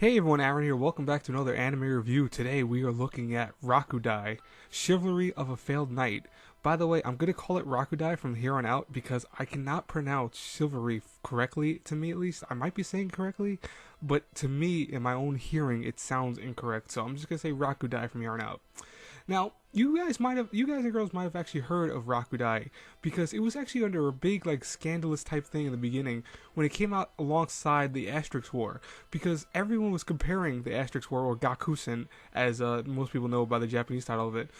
Hey everyone, Aaron here. Welcome back to another anime review. Today we are looking at Rakudai, Chivalry of a Failed Knight. By the way, I'm going to call it Rakudai from here on out because I cannot pronounce chivalry correctly, to me at least. I might be saying correctly, but to me, in my own hearing, it sounds incorrect. So I'm just going to say Rakudai from here on out. Now, you guys and girls might have actually heard of Rakudai because it was actually under a big, scandalous type thing in the beginning when it came out alongside the Asterix War, because everyone was comparing the Asterix War, or Gakusen, as most people know by the Japanese title of it.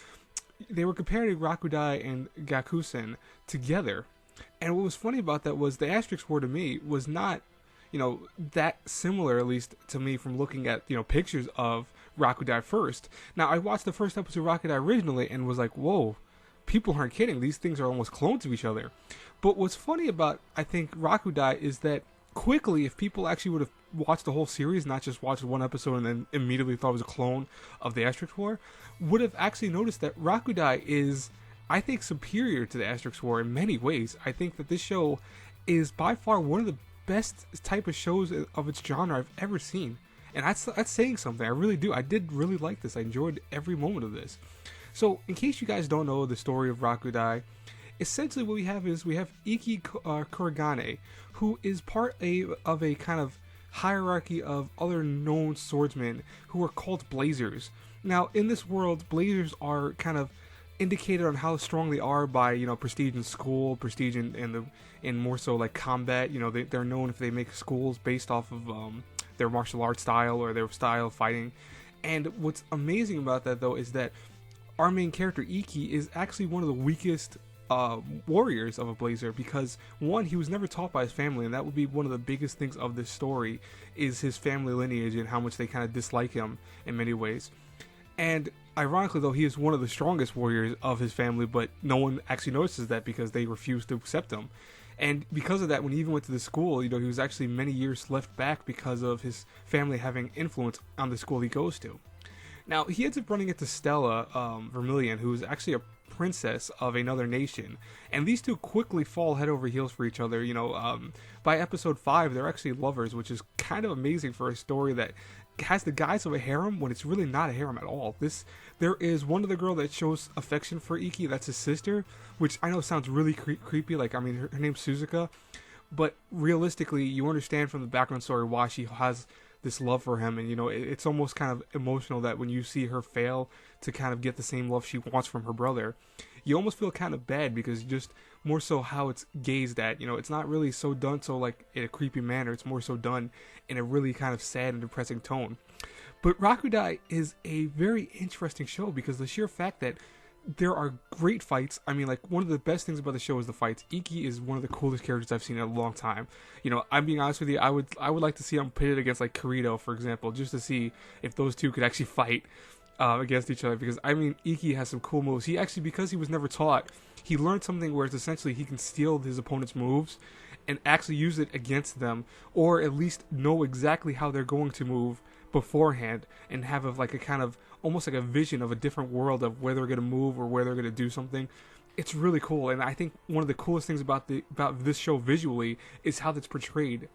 They were comparing Rakudai and Gakusen together. And what was funny about that was the Asterix War to me was not, that similar, at least to me, from looking at, pictures of Rakudai first. Now, I watched the first episode of Rakudai originally and was like, whoa, people aren't kidding. These things are almost clones of each other. But what's funny about, I think, Rakudai is that quickly, if people actually would have watched the whole series, not just watched one episode and then immediately thought it was a clone of the Asterix War, would have actually noticed that Rakudai is, I think, superior to the Asterix War in many ways. I think that this show is by far one of the best type of shows of its genre I've ever seen. And that's saying something. I really do. I did really like this. I enjoyed every moment of this. So, in case you guys don't know the story of Rakudai, essentially what we have is Iki Kuragane, who is part of a kind of hierarchy of other known swordsmen who are called blazers. Now, in this world, blazers are kind of indicated on how strong they are by, prestige in school, prestige in more so like combat. They're known if they make schools based off of their martial arts style or their style of fighting. And what's amazing about that, though, is that our main character, Iki, is actually one of the weakest warriors of a blazer, because one, he was never taught by his family, and that would be one of the biggest things of this story, is his family lineage and how much they kind of dislike him in many ways. And ironically, though, he is one of the strongest warriors of his family, but no one actually notices that because they refuse to accept him. And because of that, when he even went to the school, he was actually many years left back because of his family having influence on the school he goes to. Now, he ends up running into Stella Vermilion, who is actually a princess of another nation, and these two quickly fall head over heels for each other. By episode 5, they're actually lovers, which is kind of amazing for a story that has the guise of a harem when it's really not a harem at all. There is one other girl that shows affection for Iki, that's his sister, which I know sounds really creepy. Her name's Suzuka, but realistically, you understand from the background story why she has this love for him, and it's almost kind of emotional that when you see her fail to kind of get the same love she wants from her brother, you almost feel kind of bad, because just more so how it's gazed at. It's not really so done so like in a creepy manner. It's more so done in a really kind of sad and depressing tone. But Rakudai is a very interesting show because the sheer fact that there are great fights. I mean, one of the best things about the show is the fights. Iki is one of the coolest characters I've seen in a long time. I'm being honest with you, I would like to see him pitted against Kirito, for example, just to see if those two could actually fight against each other, because Iki has some cool moves. He actually, because he was never taught, he learned something where it's essentially he can steal his opponent's moves and actually use it against them, or at least know exactly how they're going to move beforehand and have a kind of almost like a vision of a different world of where they're going to move or where they're going to do something. It's really cool, and I think one of the coolest things about this show visually is how it's portrayed.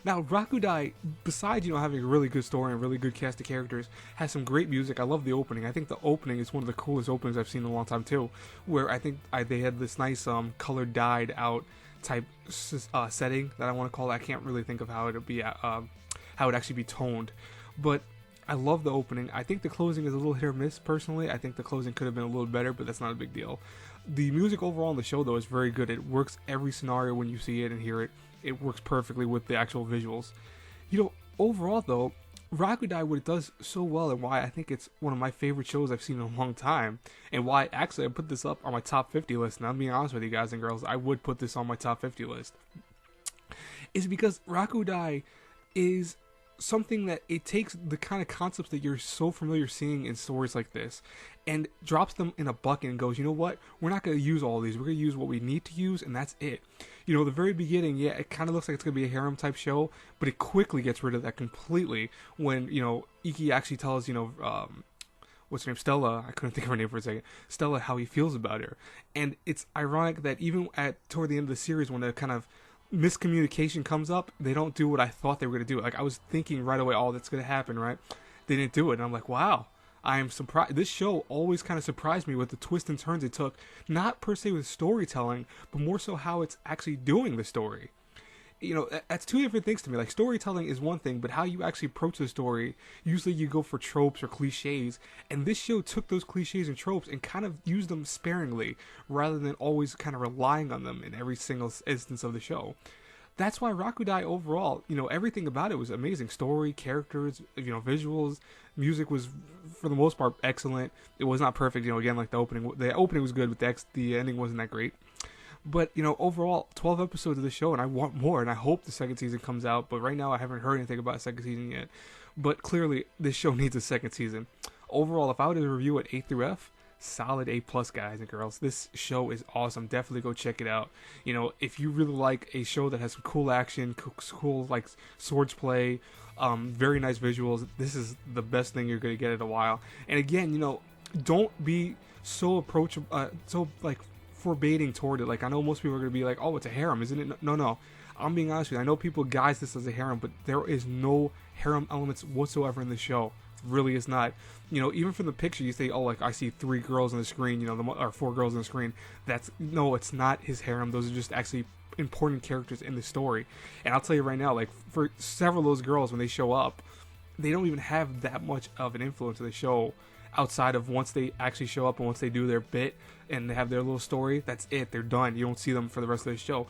Now, Rakudai, besides having a really good story and really good cast of characters, has some great music. I love the opening. I think the opening is one of the coolest openings I've seen in a long time too, where I think they had this nice colored dyed out type setting that I want to call it. I can't really think of how it'd be how it actually be toned, but I love the opening. I think the closing is a little hit or miss, personally. I think the closing could have been a little better, but that's not a big deal. The music overall in the show, though, is very good. It works every scenario when you see it and hear it. It works perfectly with the actual visuals. Overall, though, Rakudai, what it does so well, and why I think it's one of my favorite shows I've seen in a long time, and why actually I put this up on my top 50 list, and I'm being honest with you guys and girls, I would put this on my top 50 list, is because Rakudai is something that it takes the kind of concepts that you're so familiar seeing in stories like this and drops them in a bucket and goes, you know what, we're not going to use all these, we're going to use what we need to use, and that's it. The very beginning, yeah, it kind of looks like it's going to be a harem type show, but it quickly gets rid of that completely when Iki actually tells what's her name, Stella, I couldn't think of her name for a second, Stella, how he feels about her. And it's ironic that even toward the end of the series, when the kind of miscommunication comes up, they don't do what I thought they were going to do. Like, I was thinking right away, oh, that's going to happen, right? They didn't do it. And I'm like, wow, I am surprised. This show always kind of surprised me with the twists and turns it took, not per se with storytelling, but more so how it's actually doing the story. You know, that's two different things to me. Like, storytelling is one thing, but how you actually approach the story, usually you go for tropes or cliches, and this show took those cliches and tropes and kind of used them sparingly, rather than always kind of relying on them in every single instance of the show. That's why Rakudai overall, you know, everything about it was amazing. Story, characters, you know, visuals, music was, for the most part, excellent. It was not perfect, you know, again, like the opening. The opening was good, but the ending wasn't that great. But, you know, overall, 12 episodes of the show, and I want more, and I hope the second season comes out. But right now, I haven't heard anything about a second season yet. But clearly, this show needs a second season. Overall, if I were to review it A through F, solid A+, guys and girls. This show is awesome. Definitely go check it out. You know, if you really like a show that has some cool action, cool like swords play, very nice visuals, this is the best thing you're going to get in a while. And again, you know, don't be so approachable, so like forbidding toward it. Like, I know most people are going to be like, oh, it's a harem, isn't it? No. I'm being honest with you. I know people guise this as a harem, but there is no harem elements whatsoever in the show. Really is not. You know, even from the picture, you say, oh, like, I see 3 girls on the screen, you know, or 4 girls on the screen. No, it's not his harem. Those are just actually important characters in the story. And I'll tell you right now, like, for several of those girls, when they show up, they don't even have that much of an influence in the show outside of once they actually show up and once they do their bit and they have their little story. That's it. They're done. You don't see them for the rest of the show,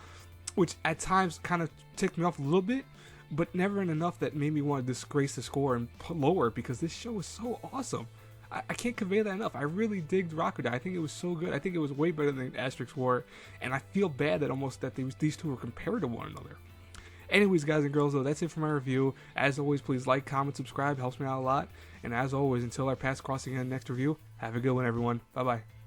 which at times kind of ticked me off a little bit, but never enough that made me want to disgrace the score and lower it, because this show is so awesome. I can't convey that enough. I really digged Rakudai. I think it was so good. I think it was way better than Asterix War, and I feel bad that almost that these two were compared to one another. Anyways, guys and girls, though, that's it for my review. As always, please like, comment, subscribe. It helps me out a lot. And as always, until our paths cross again in the next review, have a good one, everyone. Bye-bye.